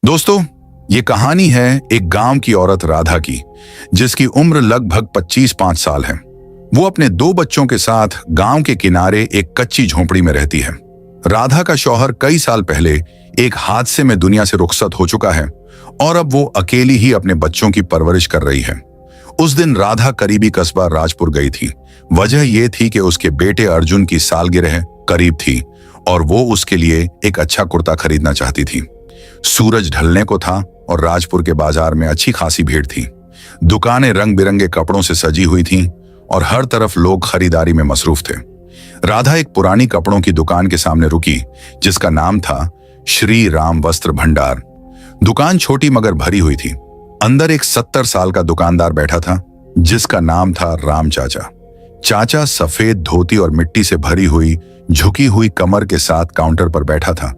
दोस्तों, ये कहानी है एक गांव की औरत राधा की, जिसकी उम्र लगभग 25 साल है। वो अपने 2 बच्चों के साथ गांव के किनारे एक कच्ची झोंपड़ी में रहती है। राधा का शौहर कई साल पहले एक हादसे में दुनिया से रुखसत हो चुका है और अब वो अकेली ही अपने बच्चों की परवरिश कर रही है। उस दिन राधा करीबी कस्बा राजपुर गई थी। वजह यह थी कि उसके बेटे अर्जुन की सालगिरह करीब थी और वो उसके लिए एक अच्छा कुर्ता खरीदना चाहती थी। सूरज ढलने को था और राजपुर के बाजार में अच्छी खासी भीड़ थी। दुकानें रंग बिरंगे कपड़ों से सजी हुई थीं और हर तरफ लोग खरीदारी में मसरूफ थे। राधा एक पुरानी कपड़ों की दुकान के सामने रुकी, जिसका नाम था श्री राम वस्त्र भंडार। दुकान छोटी मगर भरी हुई थी। अंदर एक 70 साल का दुकानदार बैठा था, जिसका नाम था राम चाचा। चाचा सफेद धोती और मिट्टी से भरी हुई झुकी हुई कमर के साथ काउंटर पर बैठा था,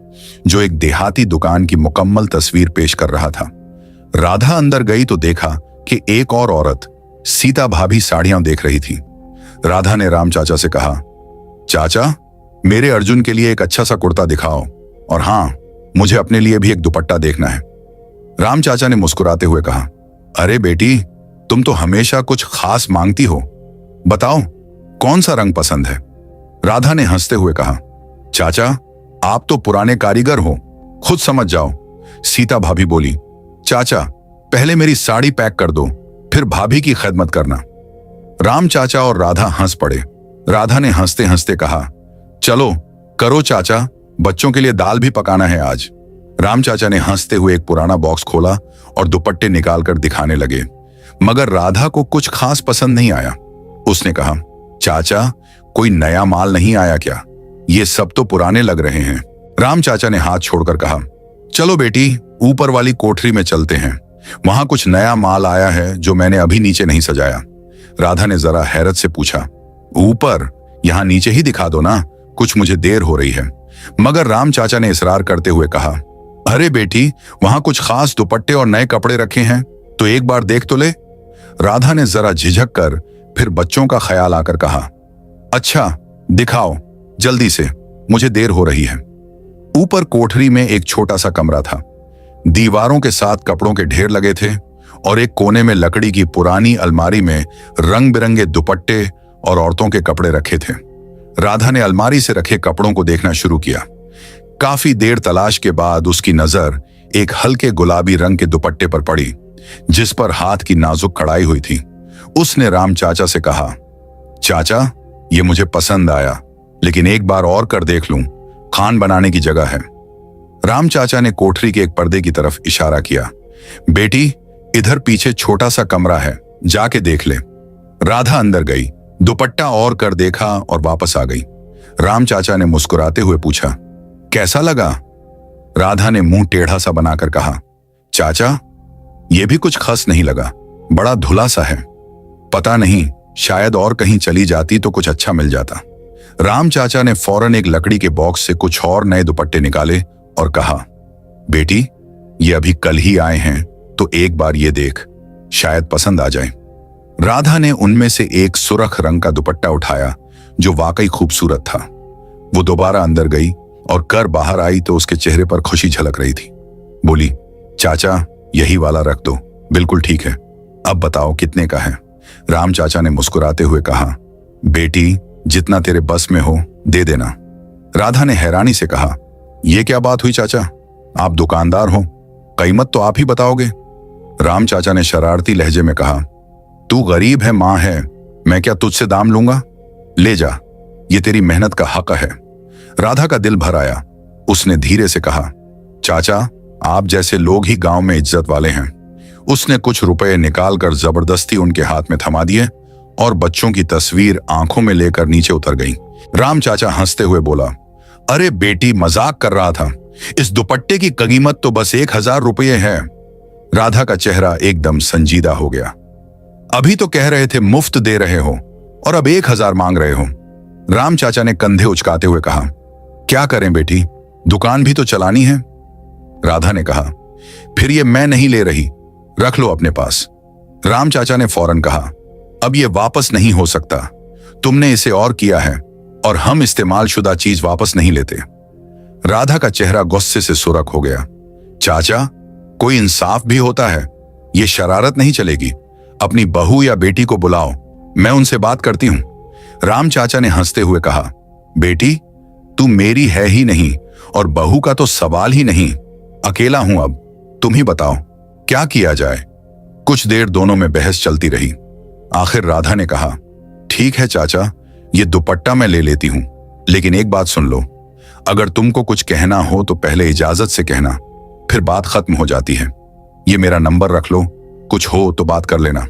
जो एक देहाती दुकान की मुकम्मल तस्वीर पेश कर रहा था। राधा अंदर गई तो देखा कि एक और औरत सीता भाभी साड़ियां देख रही थी। राधा ने राम चाचा से कहा, चाचा, मेरे अर्जुन के लिए एक अच्छा सा कुर्ता दिखाओ, और हाँ, मुझे अपने लिए भी एक दुपट्टा देखना है। राम चाचा ने मुस्कुराते हुए कहा, अरे बेटी, तुम तो हमेशा कुछ खास मांगती हो। बताओ, कौन सा रंग पसंद है? राधा ने हंसते हुए कहा, चाचा, आप तो पुराने कारीगर हो, खुद समझ जाओ। सीता भाभी बोली, चाचा, पहले मेरी साड़ी पैक कर दो, फिर भाभी की खिदमत करना। राम चाचा और राधा हंस पड़े। राधा ने हंसते हंसते कहा, चलो करो चाचा, बच्चों के लिए दाल भी पकाना है आज। राम चाचा ने हंसते हुए एक पुराना बॉक्स खोला और दुपट्टे निकालकर दिखाने लगे, मगर राधा को कुछ खास पसंद नहीं आया। उसने कहा, चाचा, कोई नया माल नहीं आया क्या? ये सब तो पुराने लग रहे हैं। राम चाचा ने हाथ छोड़कर कहा, चलो बेटी, ऊपर वाली कोठरी में चलते हैं, वहां कुछ नया माल आया है जो मैंने अभी नीचे नहीं सजाया। राधा ने जरा हैरत से पूछा, ऊपर? यहां नीचे ही दिखा दो ना, कुछ मुझे देर हो रही है। मगर राम चाचा ने इसरार करते हुए कहा, अरे बेटी, वहां कुछ खास दुपट्टे और नए कपड़े रखे हैं, तो एक बार देख तो ले। राधा ने जरा झिझक कर फिर बच्चों का ख्याल आकर कहा, अच्छा दिखाओ जल्दी से, मुझे देर हो रही है। ऊपर कोठरी में एक छोटा सा कमरा था। दीवारों के साथ कपड़ों के ढेर लगे थे और एक कोने में लकड़ी की पुरानी अलमारी में रंग बिरंगे दुपट्टे और औरतों के कपड़े रखे थे। राधा ने अलमारी से रखे कपड़ों को देखना शुरू किया। काफी देर तलाश के बाद उसकी नजर एक हल्के गुलाबी रंग के दुपट्टे पर पड़ी, जिस पर हाथ की नाजुक कढ़ाई हुई थी। उसने राम चाचा से कहा, चाचा, ये मुझे पसंद आया, लेकिन एक बार और कर देख लूं, खान बनाने की जगह है। राम चाचा ने कोठरी के एक पर्दे की तरफ इशारा किया, बेटी, इधर पीछे छोटा सा कमरा है, जाके देख ले। राधा अंदर गई, दुपट्टा और कर देखा और वापस आ गई। राम चाचा ने मुस्कुराते हुए पूछा, कैसा लगा? राधा ने मुंह टेढ़ा सा बनाकर कहा, चाचा, यह भी कुछ खास नहीं लगा, बड़ा धुला सा है। पता नहीं, शायद और कहीं चली जाती तो कुछ अच्छा मिल जाता। राम चाचा ने फौरन एक लकड़ी के बॉक्स से कुछ और नए दुपट्टे निकाले और कहा, बेटी, ये अभी कल ही आए हैं, तो एक बार ये देख, शायद पसंद आ जाए। राधा ने उनमें से एक सुर्ख रंग का दुपट्टा उठाया, जो वाकई खूबसूरत था। वो दोबारा अंदर गई और कर बाहर आई तो उसके चेहरे पर खुशी झलक रही थी। बोली, चाचा, यही वाला रख दो, बिल्कुल ठीक है। अब बताओ कितने का है? राम चाचा ने मुस्कुराते हुए कहा, बेटी, जितना तेरे बस में हो दे देना। राधा ने हैरानी से कहा, यह क्या बात हुई चाचा, आप दुकानदार हो, कीमत तो आप ही बताओगे। राम चाचा ने शरारती लहजे में कहा, तू गरीब है, मां है, मैं क्या तुझसे दाम लूंगा? ले जा, ये तेरी मेहनत का हक है। राधा का दिल भर आया। उसने धीरे से कहा, चाचा, आप जैसे लोग ही गांव में इज्जत वाले हैं। उसने कुछ रुपए निकालकर जबरदस्ती उनके हाथ में थमा दिए और बच्चों की तस्वीर आंखों में लेकर नीचे उतर गई। राम चाचा हंसते हुए बोला, अरे बेटी, मजाक कर रहा था, इस दुपट्टे की कीमत तो बस 1000 रुपये है। राधा का चेहरा एकदम संजीदा हो गया। अभी तो कह रहे थे मुफ्त दे रहे हो और अब 1000 मांग रहे हो। राम चाचा ने कंधे उचकाते हुए कहा, क्या करें बेटी, दुकान भी तो चलानी है। राधा ने कहा, फिर ये मैं नहीं ले रही, रख लो अपने पास। राम चाचा ने फौरन कहा, अब ये वापस नहीं हो सकता, तुमने इसे और किया है और हम इस्तेमाल शुदा चीज वापस नहीं लेते। राधा का चेहरा गुस्से से सुर्ख हो गया। चाचा, कोई इंसाफ भी होता है? ये शरारत नहीं चलेगी। अपनी बहू या बेटी को बुलाओ, मैं उनसे बात करती हूं। राम चाचा ने हंसते हुए कहा, बेटी तू मेरी है ही नहीं और बहू का तो सवाल ही नहीं। अकेला हूं अब, तुम ही बताओ क्या किया जाए। कुछ देर दोनों में बहस चलती रही। आखिर राधा ने कहा, ठीक है चाचा, ये दुपट्टा मैं ले लेती हूं, लेकिन एक बात सुन लो, अगर तुमको कुछ कहना हो तो पहले इजाजत से कहना, फिर बात खत्म हो जाती है। ये मेरा नंबर रख लो, कुछ हो तो बात कर लेना।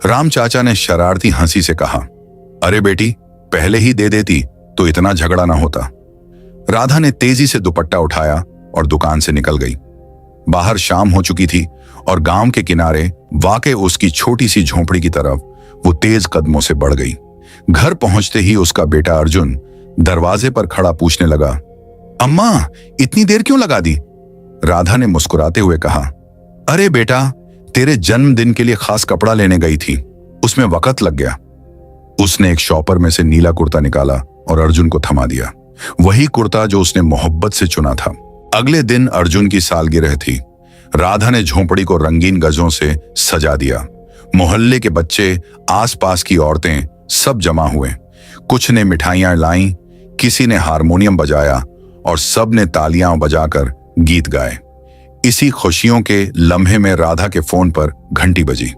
राम चाचा ने शरारती हंसी से कहा, अरे बेटी पहले ही दे देती तो इतना झगड़ा ना होता। राधा ने तेजी से दुपट्टा उठाया और दुकान से निकल गई। बाहर शाम हो चुकी थी और गांव के किनारे वाकई उसकी छोटी सी झोंपड़ी की तरफ वो तेज कदमों से बढ़ गई। घर पहुंचते ही उसका बेटा अर्जुन दरवाजे पर खड़ा पूछने लगा, अम्मा इतनी देर क्यों लगा दी? राधा ने मुस्कुराते हुए कहा, अरे बेटा तेरे जन्मदिन के लिए खास कपड़ा लेने गई थी, उसमें वक्त लग गया। उसने एक शॉपर में से नीला कुर्ता निकाला और अर्जुन को थमा दिया, वही कुर्ता जो उसने मोहब्बत से चुना था। अगले दिन अर्जुन की सालगिरह थी। राधा ने झोंपड़ी को रंगीन गजों से सजा दिया। मोहल्ले के बच्चे, आसपास की औरतें सब जमा हुए। कुछ ने मिठाइयां लाईं, किसी ने हारमोनियम बजाया और सब ने तालियां बजाकर गीत गाए। इसी खुशियों के लम्हे में राधा के फोन पर घंटी बजी।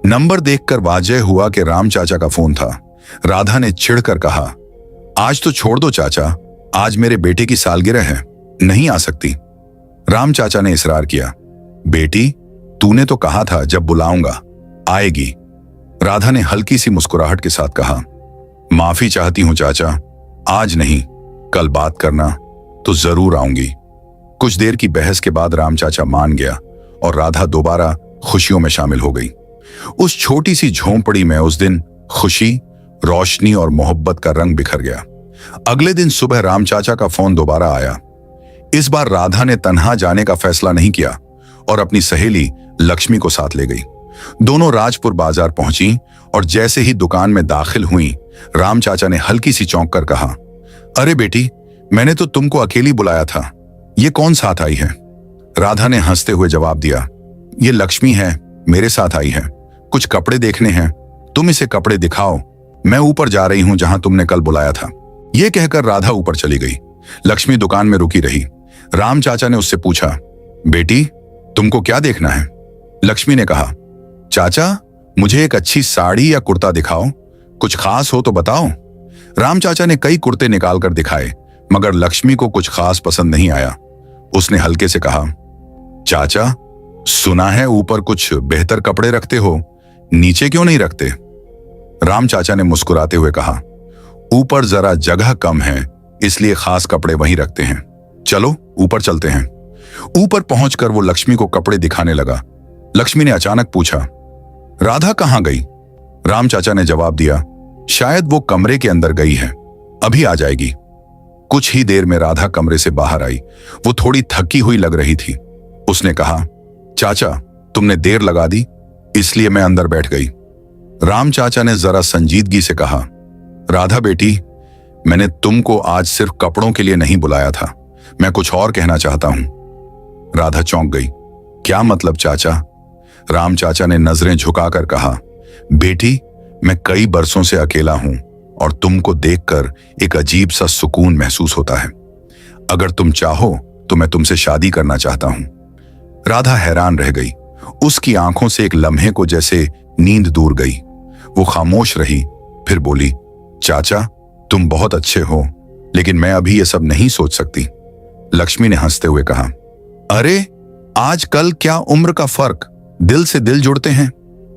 नंबर देखकर वाजह हुआ कि राम चाचा का फोन था। राधा ने चिढ़कर कहा, आज तो छोड़ दो चाचा, आज मेरे बेटे की सालगिरह है, नहीं आ सकती। राम चाचा ने इसरार किया, बेटी तूने तो कहा था जब बुलाऊंगा आएगी। राधा ने हल्की सी मुस्कुराहट के साथ कहा, माफी चाहती हूं चाचा, आज नहीं कल बात करना तो जरूर आऊंगी। कुछ देर की बहस के बाद राम चाचा मान गया और राधा दोबारा खुशियों में शामिल हो गई। उस छोटी सी झोंपड़ी में उस दिन खुशी, रोशनी और मोहब्बत का रंग बिखर गया। अगले दिन सुबह राम चाचा का फोन दोबारा आया। इस बार राधा ने तन्हा जाने का फैसला नहीं किया और अपनी सहेली लक्ष्मी को साथ ले गई। दोनों राजपुर बाजार पहुंची और जैसे ही दुकान में दाखिल हुई, राम चाचा ने हल्की सी चौंक कर कहा, अरे बेटी मैंने तो तुमको अकेली बुलाया था, ये कौन साथ आई है? राधा ने हंसते हुए जवाब दिया, ये लक्ष्मी है, मेरे साथ आई है, कुछ कपड़े देखने हैं, तुम इसे कपड़े दिखाओ, मैं ऊपर जा रही हूं जहां तुमने कल बुलाया था। यह कहकर राधा ऊपर चली गई। लक्ष्मी दुकान में रुकी रही। राम चाचा ने उससे पूछा, बेटी तुमको क्या देखना है? लक्ष्मी ने कहा, चाचा मुझे एक अच्छी साड़ी या कुर्ता दिखाओ, कुछ खास हो तो बताओ। राम चाचा ने कई कुर्ते निकालकर दिखाए, मगर लक्ष्मी को कुछ खास पसंद नहीं आया। उसने हल्के से कहा, चाचा सुना है ऊपर कुछ बेहतर कपड़े रखते हो, नीचे क्यों नहीं रखते? राम चाचा ने मुस्कुराते हुए कहा, ऊपर जरा जगह कम है, इसलिए खास कपड़े वहीं रखते हैं, चलो ऊपर चलते हैं। ऊपर पहुंचकर वो लक्ष्मी को कपड़े दिखाने लगा। लक्ष्मी ने अचानक पूछा, राधा कहां गई? राम चाचा ने जवाब दिया, शायद वो कमरे के अंदर गई है, अभी आ जाएगी। कुछ ही देर में राधा कमरे से बाहर आई। वो थोड़ी थकी हुई लग रही थी। उसने कहा, चाचा तुमने देर लगा दी, इसलिए मैं अंदर बैठ गई। राम चाचा ने जरा संजीदगी से कहा, राधा बेटी मैंने तुमको आज सिर्फ कपड़ों के लिए नहीं बुलाया था, मैं कुछ और कहना चाहता हूं। राधा चौंक गई। क्या मतलब चाचा? राम चाचा ने नजरें झुकाकर कहा, बेटी मैं कई बरसों से अकेला हूं और तुमको देखकर एक अजीब सा सुकून महसूस होता है। अगर तुम चाहो तो मैं तुमसे शादी करना चाहता हूं। राधा हैरान रह गई। उसकी आंखों से एक लम्हे को जैसे नींद दूर गई। वो खामोश रही, फिर बोली, चाचा तुम बहुत अच्छे हो, लेकिन मैं अभी ये सब नहीं सोच सकती। लक्ष्मी ने हंसते हुए कहा, अरे आजकल क्या उम्र का फर्क, दिल से दिल जुड़ते हैं।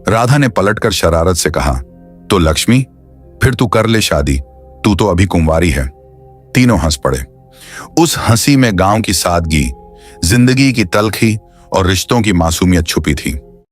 राधा ने पलटकर शरारत से कहा, तो लक्ष्मी फिर तू कर ले शादी, तू तो अभी कुंवारी है। तीनों हंस पड़े। उस हंसी में गांव की सादगी, जिंदगी की तलखी और रिश्तों की मासूमियत छुपी थी।